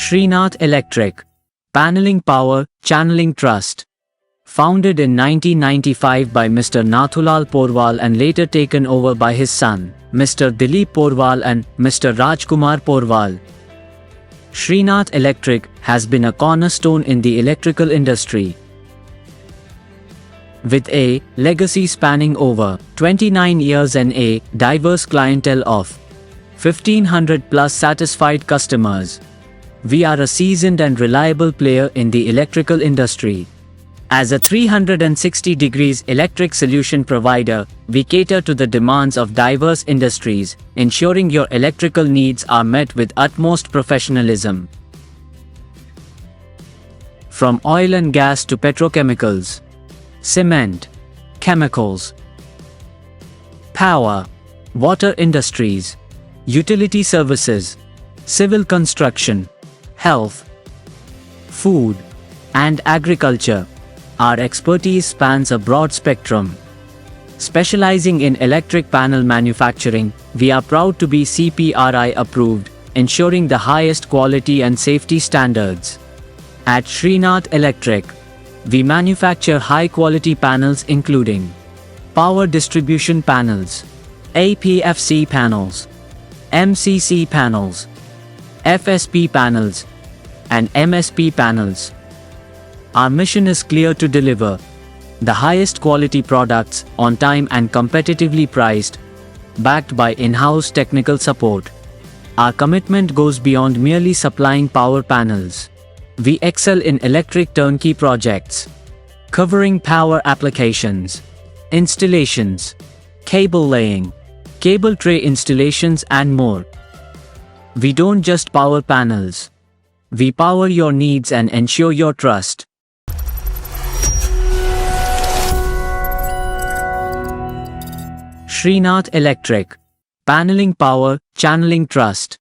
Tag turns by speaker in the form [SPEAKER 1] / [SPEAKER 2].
[SPEAKER 1] Shrinath Electric, Paneling Power, Channeling Trust. Founded in 1995 by Mr. Nathulal Porwal and later taken over by his son, Mr. Dilip Porwal and Mr. Rajkumar Porwal. Shrinath Electric has been a cornerstone in the electrical industry, with a legacy spanning over 29 years and a diverse clientele of 1,500 plus satisfied customers. We are a seasoned and reliable player in the electrical industry. As a 360 degrees electric solution provider, we cater to the demands of diverse industries, ensuring your electrical needs are met with utmost professionalism. From oil and gas to petrochemicals, cement, chemicals, power, water industries, utility services, civil construction, health, food, and agriculture, our expertise spans a broad spectrum. Specializing in electric panel manufacturing, we are proud to be CPRI approved, ensuring the highest quality and safety standards. At Shrinath Electric, we manufacture high-quality panels including power distribution panels, APFC panels, MCCB panels, FSP panels, and MSP panels. Our mission is clear: to deliver the highest quality products on time and competitively priced, backed by in-house technical support. Our commitment goes beyond merely supplying power panels. We excel in electric turnkey projects, covering power applications, installations, cable laying, cable tray installations, and more. We don't just power panels. We power your needs and ensure your trust. Shrinath Electric, Paneling Power, Channeling Trust.